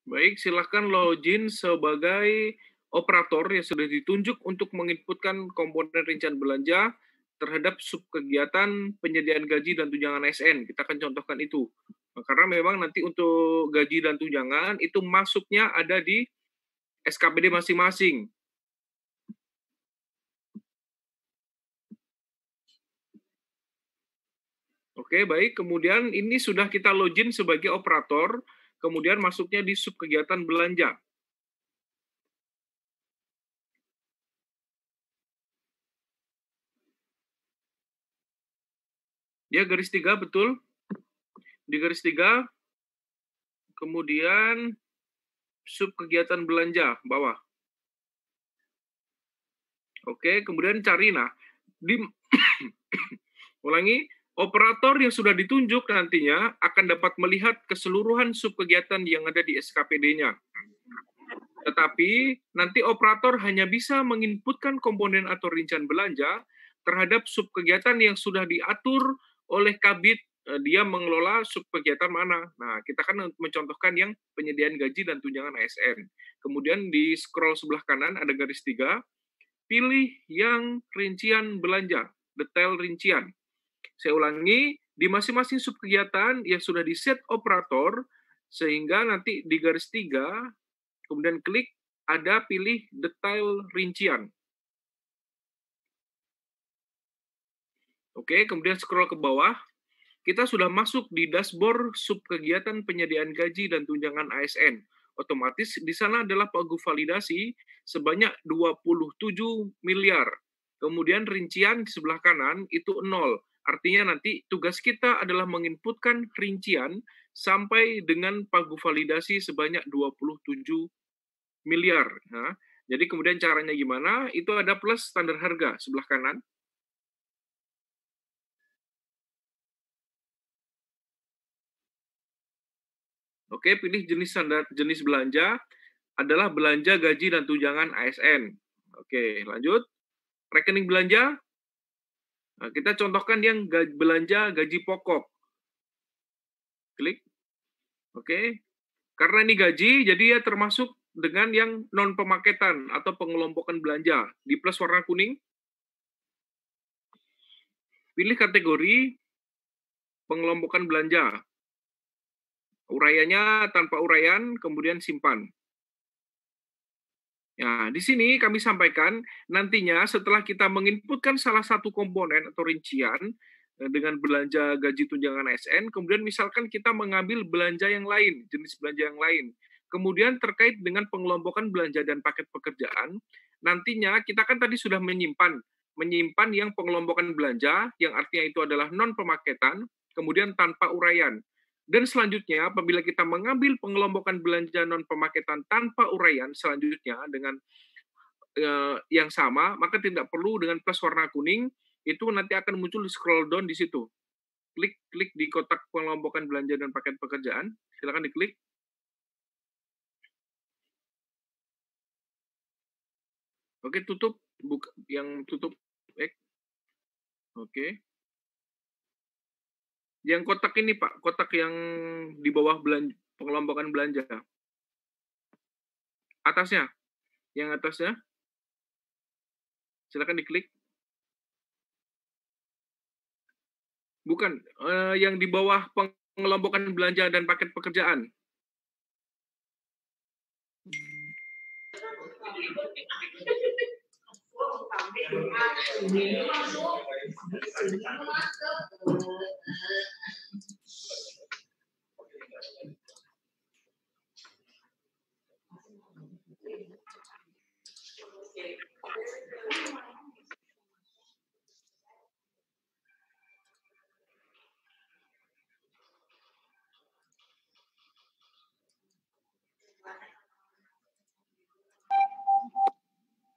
Baik, silakan login sebagai operator yang sudah ditunjuk untuk menginputkan komponen rincian belanja terhadap subkegiatan penyediaan gaji dan tunjangan ASN. Kita akan contohkan itu. Karena memang nanti untuk gaji dan tunjangan itu masuknya ada di SKPD masing-masing. Oke, baik. Kemudian ini sudah kita login sebagai operator, kemudian masuknya di subkegiatan belanja. Dia garis 3, betul. Di garis 3, kemudian subkegiatan belanja, bawah. Oke, kemudian cari, ulangi, operator yang sudah ditunjuk nantinya akan dapat melihat keseluruhan subkegiatan yang ada di SKPD-nya. Tetapi nanti operator hanya bisa menginputkan komponen atau rincian belanja terhadap subkegiatan yang sudah diatur oleh Kabid, dia mengelola subkegiatan mana. Nah, kita kan mencontohkan yang penyediaan gaji dan tunjangan ASN. Kemudian di scroll sebelah kanan ada garis 3, pilih yang rincian belanja, detail rincian. Saya ulangi, di masing-masing subkegiatan yang sudah di-set operator, sehingga nanti di garis 3, kemudian klik, ada pilih detail rincian. Oke, kemudian scroll ke bawah, kita sudah masuk di dashboard subkegiatan penyediaan gaji dan tunjangan ASN. Otomatis di sana adalah pagu validasi sebanyak 27 miliar. Kemudian rincian di sebelah kanan itu 0. Artinya nanti tugas kita adalah menginputkan rincian sampai dengan pagu validasi sebanyak 27 miliar. Nah, jadi kemudian caranya gimana? Itu ada plus standar harga sebelah kanan. Oke, pilih jenis belanja adalah belanja gaji dan tunjangan ASN. Oke, lanjut. Rekening belanja, nah, kita contohkan yang belanja gaji pokok. Klik. Oke. Karena ini gaji, jadi ya termasuk dengan yang non pemaketan atau pengelompokan belanja. Di plus warna kuning, pilih kategori pengelompokan belanja. Uraiannya tanpa uraian, kemudian simpan. Nah, di sini kami sampaikan nantinya setelah kita menginputkan salah satu komponen atau rincian dengan belanja gaji tunjangan ASN, kemudian misalkan kita mengambil belanja yang lain, jenis belanja yang lain. Kemudian terkait dengan pengelompokan belanja dan paket pekerjaan, nantinya kita kan tadi sudah menyimpan yang pengelompokan belanja, yang artinya itu adalah non pemaketan, kemudian tanpa uraian. Dan selanjutnya, apabila kita mengambil pengelompokan belanja non pemaketan tanpa uraian selanjutnya dengan yang sama, maka tidak perlu dengan plus warna kuning, itu nanti akan muncul di scroll down di situ. Klik di kotak pengelompokan belanja dan paket pekerjaan, silakan diklik. Oke, tutup, yang tutup. Oke. Yang kotak ini, Pak, kotak yang di bawah pengelompokan belanja. Atasnya, yang atasnya, silakan diklik. Bukan, yang di bawah pengelompokan belanja dan paket pekerjaan.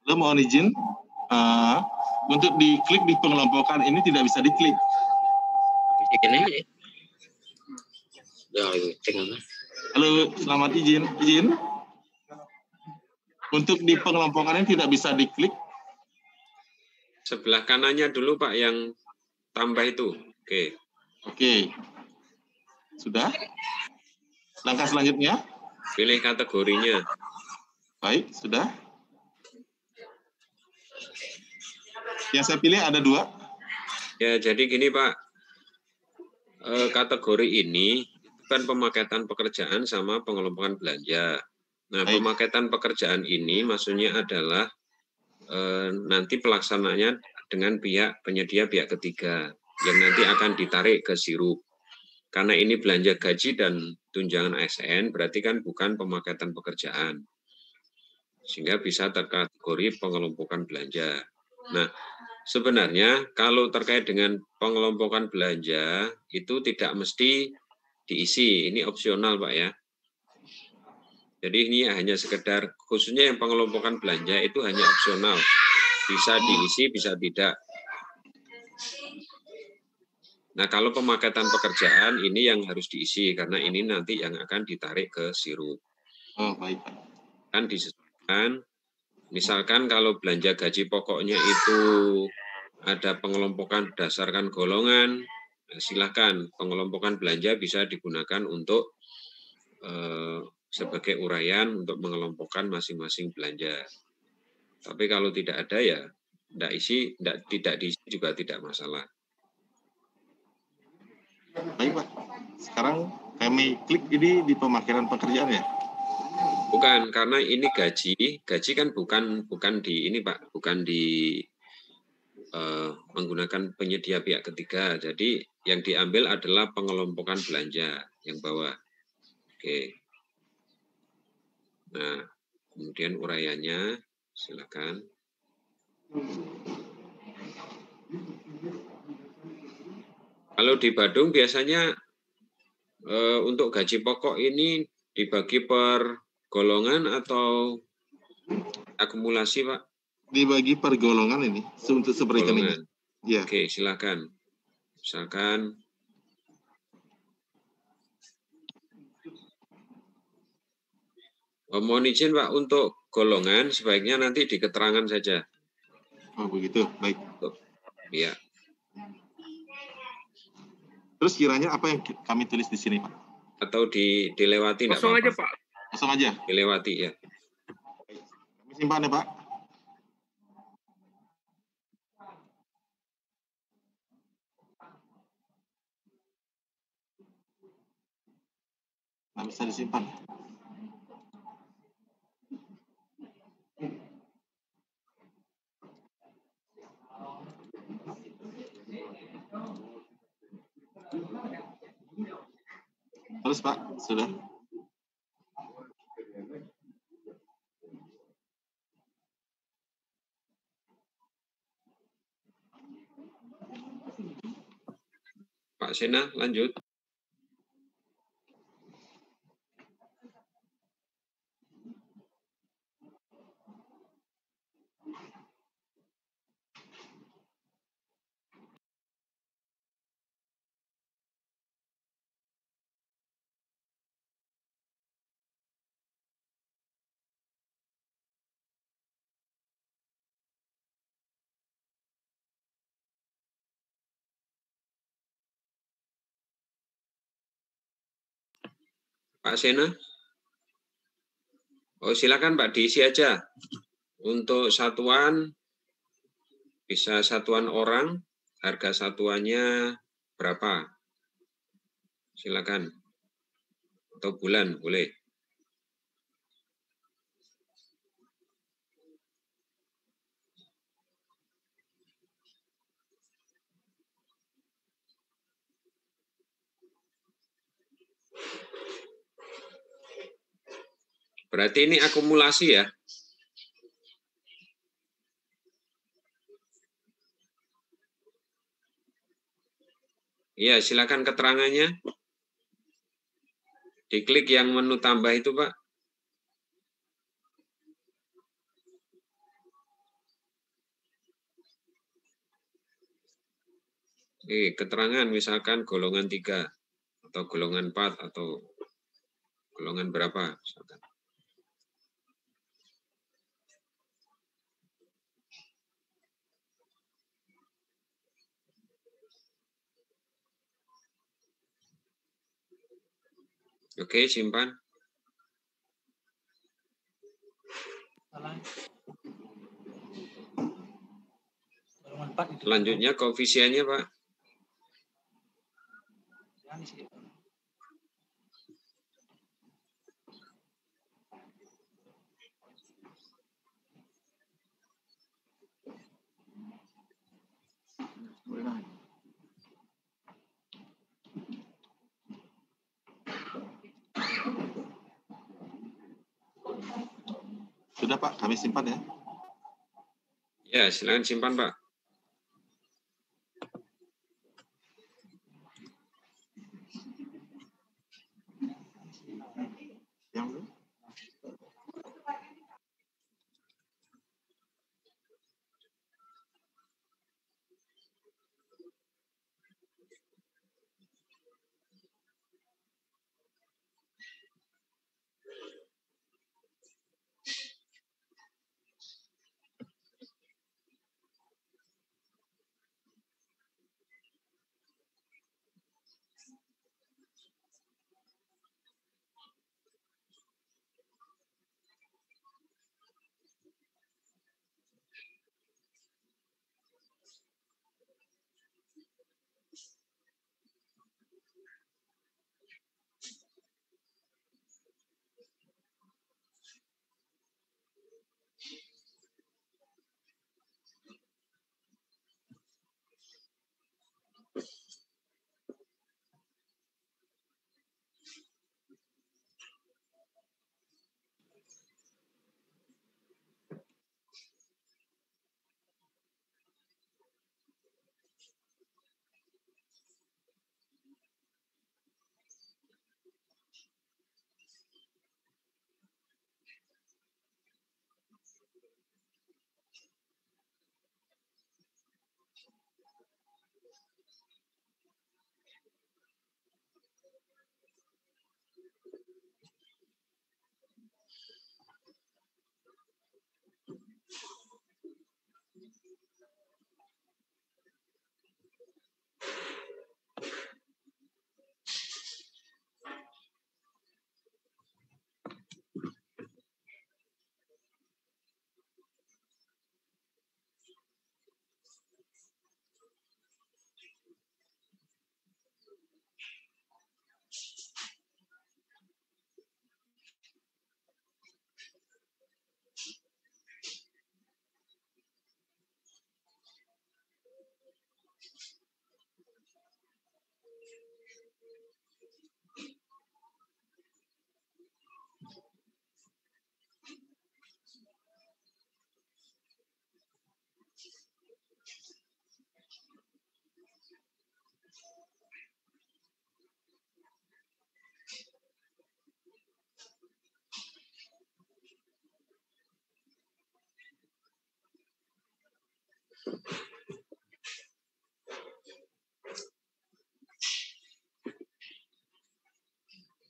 Halo, mohon izin. Untuk diklik di pengelompokan ini tidak bisa diklik. Halo, selamat izin. Untuk di pengelompokan ini tidak bisa diklik. Sebelah kanannya dulu, Pak, yang tambah itu. Oke. Sudah? Langkah selanjutnya? Pilih kategorinya. Baik, sudah. Yang saya pilih ada 2. Ya, jadi gini Pak, kategori ini kan pemaketan pekerjaan sama pengelompokan belanja. Nah, Baik. pemaketan pekerjaan ini maksudnya adalah nanti pelaksananya dengan pihak penyedia pihak ketiga yang nanti akan ditarik ke sirup. Karena ini belanja gaji dan tunjangan ASN, berarti kan bukan pemaketan pekerjaan. Sehingga bisa terkategori pengelompokan belanja. Nah, sebenarnya kalau terkait dengan pengelompokan belanja, itu tidak mesti diisi. Ini opsional, Pak ya. Jadi ini hanya sekedar, khususnya yang pengelompokan belanja itu hanya opsional. Bisa diisi, bisa tidak. Nah, kalau pemaketan pekerjaan ini yang harus diisi, karena ini nanti yang akan ditarik ke sirup. Oh, baik, Pak. Kan disesuaikan, misalkan kalau belanja gaji pokoknya itu ada pengelompokan berdasarkan golongan, silahkan pengelompokan belanja bisa digunakan untuk sebagai uraian untuk mengelompokkan masing-masing belanja. Tapi kalau tidak ada ya tidak diisi juga tidak masalah. Baik, Pak. Sekarang kami klik ini di pemakaian pekerjaan ya? Bukan, karena ini gaji kan bukan di ini Pak, bukan di menggunakan penyedia pihak ketiga. Jadi yang diambil adalah pengelompokan belanja yang bawah. Oke. Nah, kemudian uraiannya, silakan. Kalau di Badung biasanya untuk gaji pokok ini dibagi per golongan atau akumulasi, Pak? Dibagi per golongan ini, untuk seperti ini. Ya. Oke, silakan. Misalkan mohon izin Pak, untuk golongan sebaiknya nanti di keterangan saja. Oh begitu, baik. Iya. Terus kiranya apa yang kami tulis di sini, Pak? Atau dilewati enggak Kosong apa-apa? aja, Pak. Kosong aja? Dilewati, ya. Kami simpan ya, Pak. Nggak bisa disimpan. Terus Pak, sudah? Pak Sena, lanjut. Pak Sena? Oh, silakan Pak, diisi aja. Untuk satuan, bisa satuan orang, harga satuannya berapa? Silakan. Atau bulan, boleh. Berarti ini akumulasi ya? Iya, silakan keterangannya. Diklik yang menu tambah itu, Pak. Keterangan misalkan golongan 3 atau golongan 4 atau golongan berapa misalkan. Oke, simpan. Selanjutnya koefisiennya, Pak. Sudah Pak, kami simpan ya. Ya, silakan simpan, Pak. Yang belum?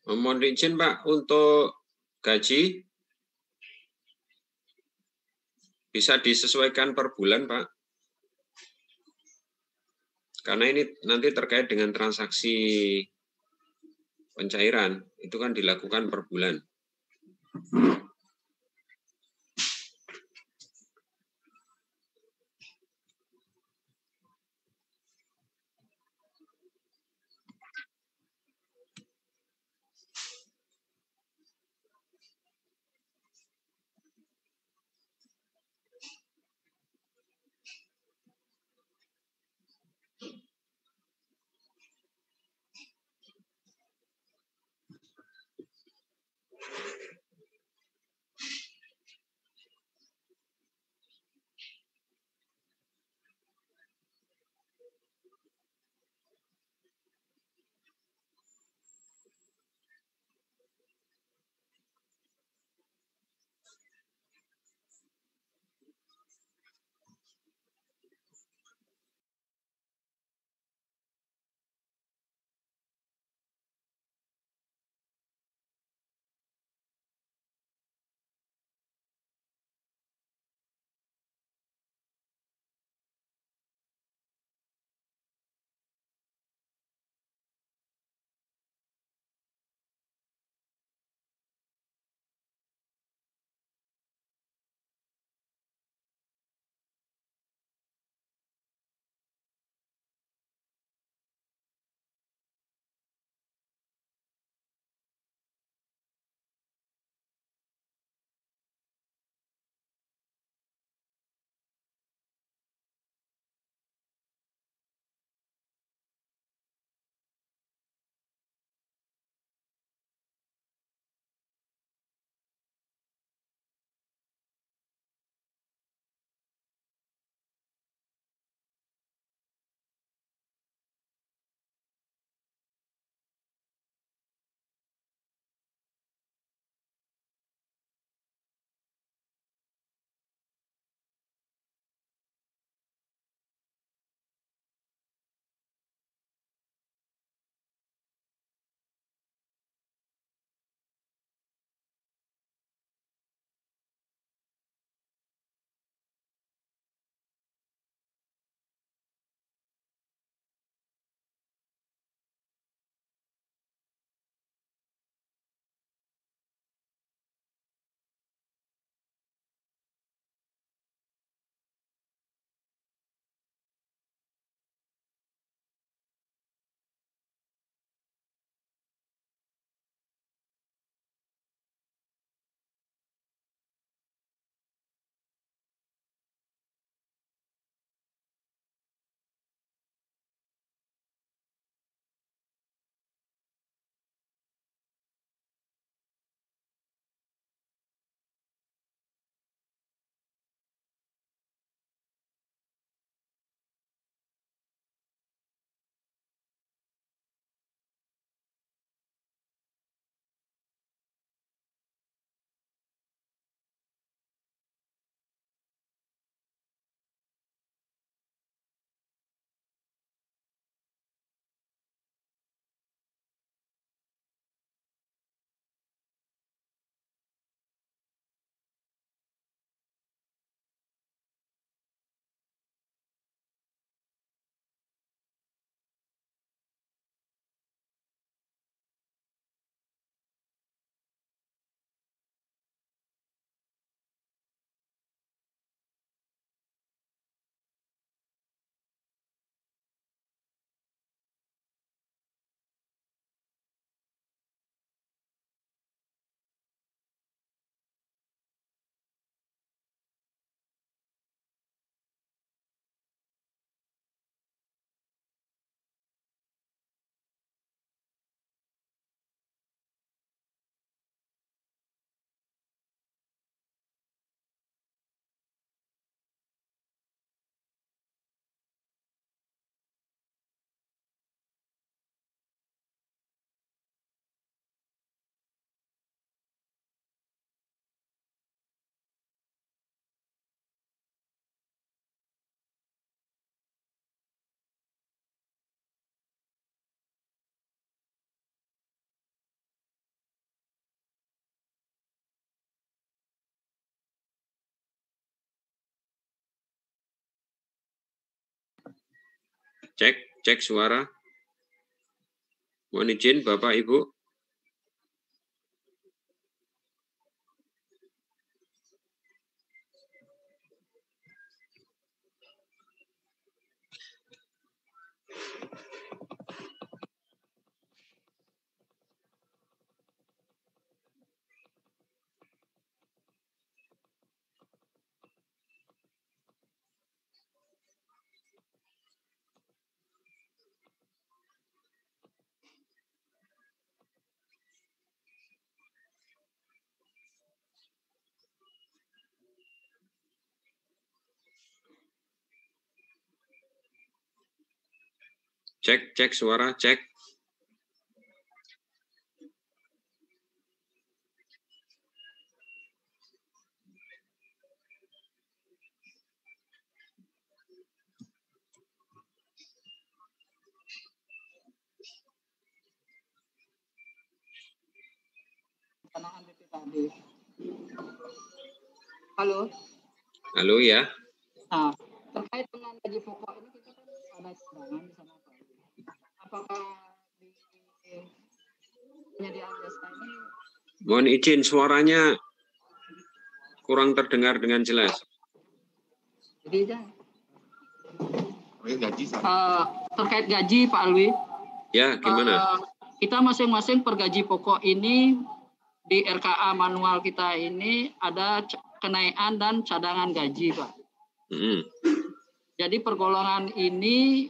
Mohon izin, Pak, untuk gaji bisa disesuaikan per bulan, Pak. Karena ini nanti terkait dengan transaksi pencairan, itu kan dilakukan per bulan. Cek suara. Mohon izin Bapak Ibu. Cek suara, cek. Halo. Halo ya. Nah, terkait dengan gaji pokok ini kita kan ada cadangan di sana Pak. Apakah di penyediaan jasa ini? Mohon izin suaranya kurang terdengar dengan jelas. Jadi terkait gaji Pak Alwi. Ya, gimana? Kita masing-masing per gaji pokok ini di RKA manual kita ini ada kenaikan dan cadangan gaji Pak. Jadi pergolongan ini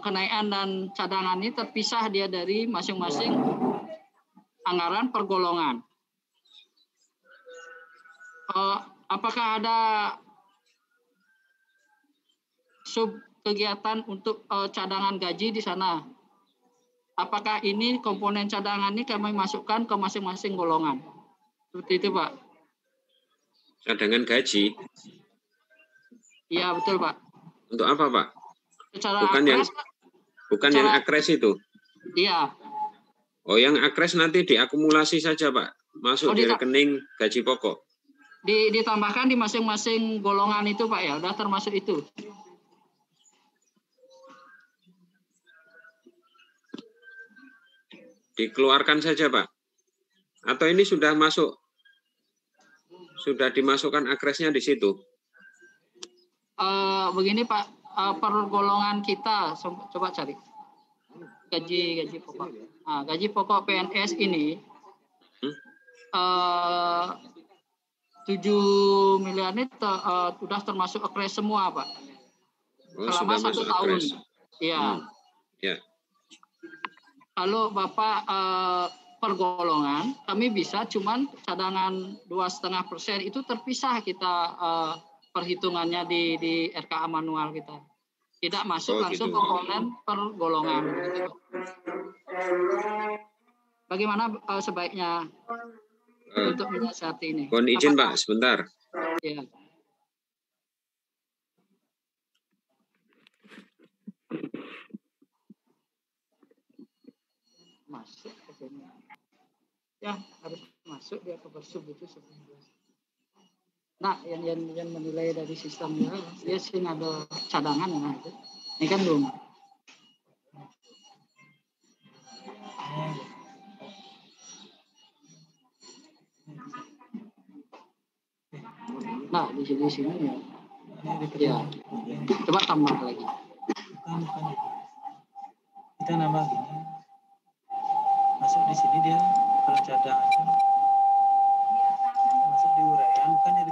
kenaikan dan cadangan ini terpisah dia dari masing-masing anggaran pergolongan. Apakah ada sub kegiatan untuk cadangan gaji di sana? Apakah ini komponen cadangan ini kami masukkan ke masing-masing golongan? Seperti itu Pak. Cadangan gaji? Iya betul Pak. Untuk apa Pak? Secara bukan yang akres itu? Iya. Oh yang akres nanti diakumulasi saja Pak? Masuk di rekening gaji pokok? Ditambahkan di masing-masing golongan itu Pak ya, udah termasuk itu. Dikeluarkan saja Pak? Atau ini sudah masuk? Sudah dimasukkan akresnya di situ? Begini Pak, per golongan kita, coba cari gaji pokok. Nah, gaji pokok PNS ini 7 miliar ini sudah termasuk akres semua Pak. Selama 1 tahun. Iya. Ya. Kalau Bapak per golongan, kami bisa cuman cadangan 2,5% itu terpisah kita perhitungannya di RKA manual kita. Tidak masuk langsung komponen per golongan. Bagaimana sebaiknya untuk menyiasati ini? Mohon izin Pak, sebentar. Ya. Masuk ya harus masuk dia ke bersub itu sebenarnya. Nah yang menilai dari sistemnya dia sih ada cadangan nah itu ini kan belum. Nah di sini ya coba tambah lagi. Kita nambah gini. Masuk di sini dia kalau cadangan kan masuk di uraian bukan di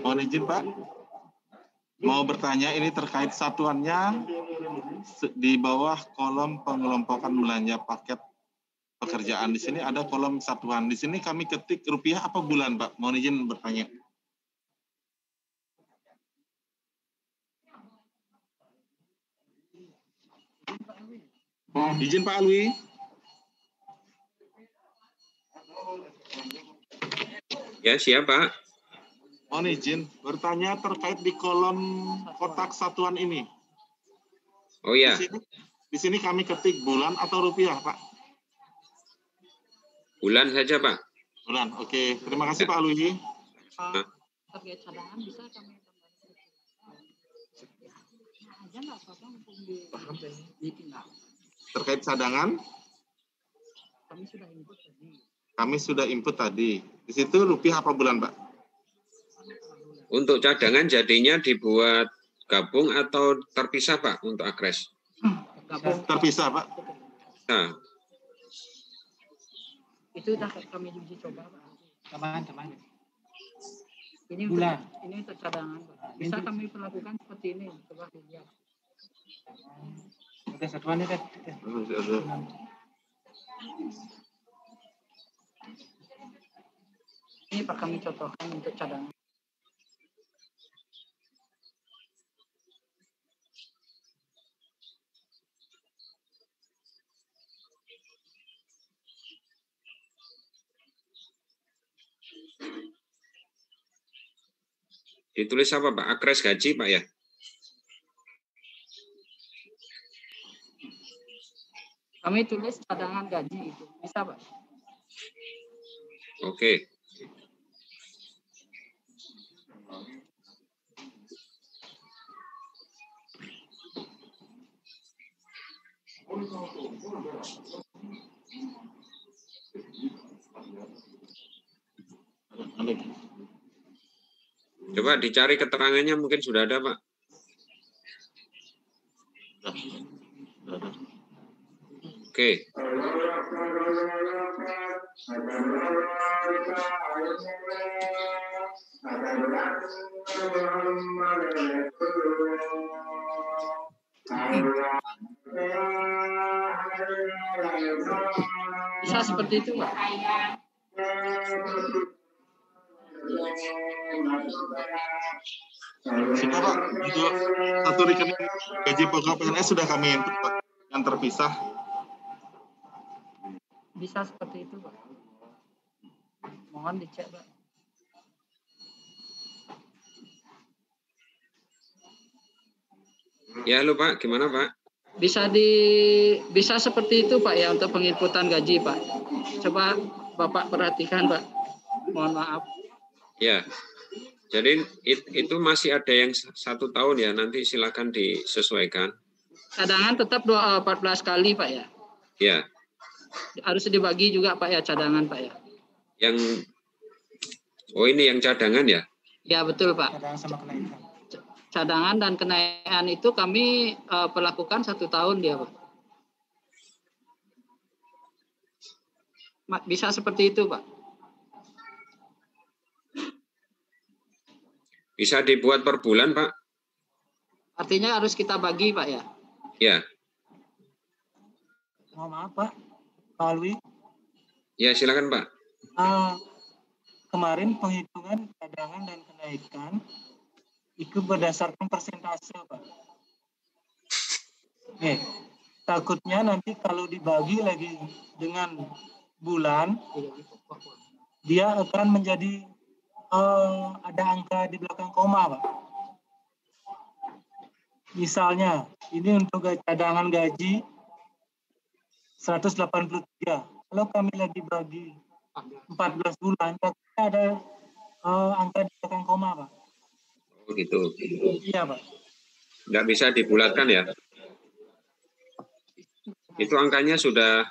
Mohon izin Pak, mau bertanya ini terkait satuannya di bawah kolom pengelompokan belanja paket pekerjaan. Di sini ada kolom satuan. Di sini kami ketik rupiah apa bulan Pak? Mohon izin bertanya. Izin Pak Alwi. Ya, siapa? Mohon izin bertanya terkait di kolom kotak satuan ini. Oh ya, Di sini kami ketik bulan atau rupiah, Pak? bulan saja Pak. Bulan. Oke, terima kasih Pak Alwi. Target cadangan bisa kami aja nggak apa-apa untuk ditinggal. Terkait cadangan, Kami sudah input tadi. kami sudah input tadi. Di situ rupiah apa bulan, Pak? Untuk cadangan jadinya dibuat gabung atau terpisah Pak untuk akres? Gabung. Terpisah, Pak. Nah, Itu sudah kami uji coba Pak. Teman-teman. Ini Bulan. Ini untuk cadangan Pak. Bisa kami perlakukan seperti ini. Coba dilihat. Udah satuannya kan. Ini Pak kami contohkan untuk cadangan. ditulis apa Pak? Akres gaji Pak ya? Kami tulis cadangan gaji itu. Bisa Pak? Oke. Coba dicari keterangannya mungkin sudah ada Pak. Oke. Bisa seperti itu Pak? Sudah Pak, untuk satu rekening gaji pokok PNS sudah kami input Pak, yang terpisah. Bisa seperti itu Pak? Mohon dicek Pak. Ya halo Pak, gimana Pak? Bisa seperti itu Pak ya untuk penginputan gaji Pak. Coba Bapak perhatikan Pak. Mohon maaf. Ya. Jadi itu masih ada yang 1 tahun ya, nanti silakan disesuaikan. Cadangan tetap 14 kali Pak ya? Ya. Harus dibagi juga Pak ya cadangan Pak ya? Ini yang cadangan ya? Ya betul Pak. Cadangan sama kenaikan. Cadangan dan kenaikan itu kami perlakukan 1 tahun dia Pak. Bisa seperti itu Pak? Bisa dibuat per bulan Pak? Artinya harus kita bagi Pak ya? Ya. Mohon maaf Pak, Pak Alwi. Ya silakan Pak. Kemarin penghitungan cadangan dan kenaikan itu berdasarkan persentase Pak. Oke, takutnya nanti kalau dibagi lagi dengan bulan, dia akan menjadi ada angka di belakang koma Pak. Misalnya, ini untuk cadangan gaji 183. Kalau kami lagi bagi 14 bulan, takutnya ada angka di belakang koma Pak. Oh gitu. Iya Pak. Nggak bisa dibulatkan ya? Itu angkanya sudah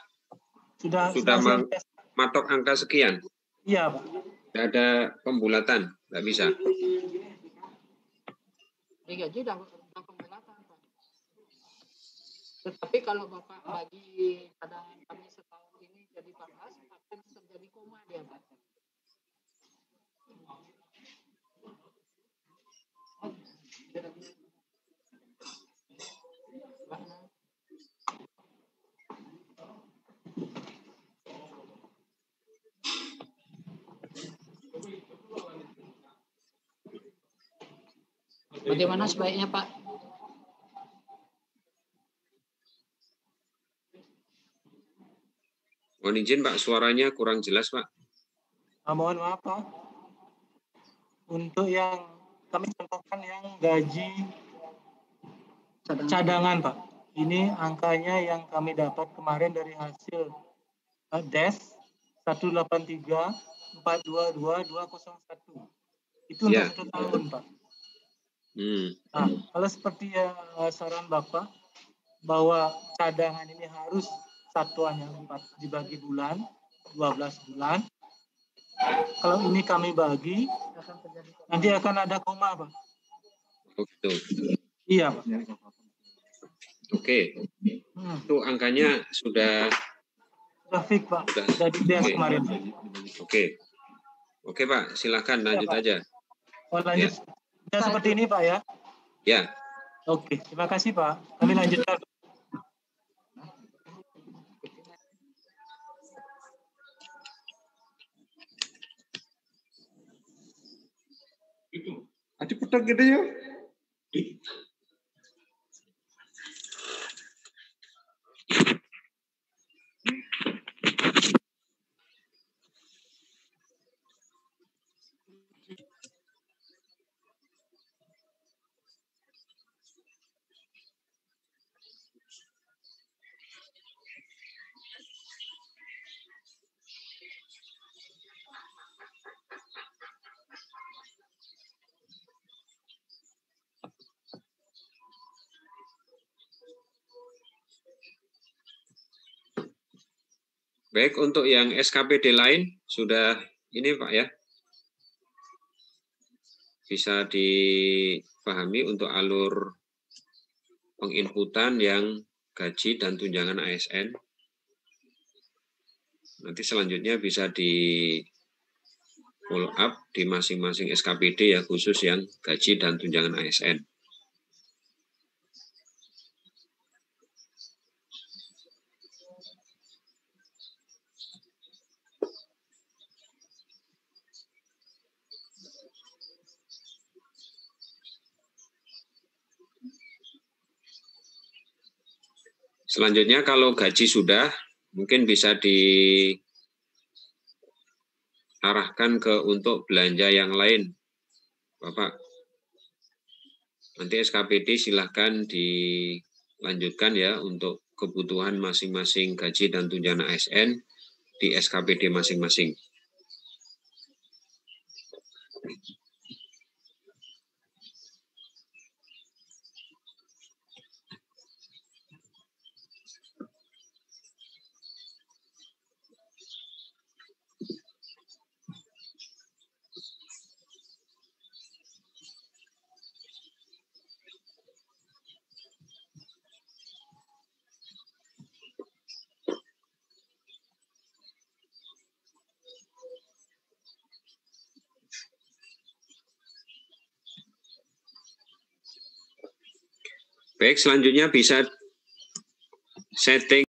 matok angka sekian? Iya Pak. Nggak ada pembulatan, nggak bisa. Ini gaji udah pembulatan Pak. Tetapi kalau Bapak bagi cadangan kami setahun ini jadi 14, akan terjadi koma dia Pak. Bagaimana sebaiknya, Pak? Mohon izin Pak, suaranya kurang jelas Pak. Mohon maaf Pak. Untuk yang kami contohkan yang gaji cadangan Pak. Ini angkanya yang kami dapat kemarin dari hasil DES 183422201. Itu untuk 1 tahun Pak. Nah, kalau seperti saran Bapak bahwa cadangan ini harus satuannya 4 dibagi bulan, 12 bulan. Kalau ini kami bagi, nanti akan ada koma, Pak. Oh, gitu. Iya, Pak. Oke. Itu angkanya sudah fix, Pak. Sudah di DS kemarin. Oke, Pak. Silakan lanjut aja. Oh, lanjut. Ya. Seperti ini, Pak ya? Ya. Oke, terima kasih, Pak. Kami lanjutkan. Adik petak gitu ya. Baik, untuk yang SKPD lain sudah ini Pak ya. Bisa dipahami untuk alur penginputan yang gaji dan tunjangan ASN. Nanti selanjutnya bisa di follow up di masing-masing SKPD ya, khusus yang gaji dan tunjangan ASN. Selanjutnya kalau gaji sudah, mungkin bisa diarahkan ke untuk belanja yang lain, Bapak. Nanti SKPD silahkan dilanjutkan ya untuk kebutuhan masing-masing gaji dan tunjangan ASN di SKPD masing-masing. Baik, selanjutnya bisa setting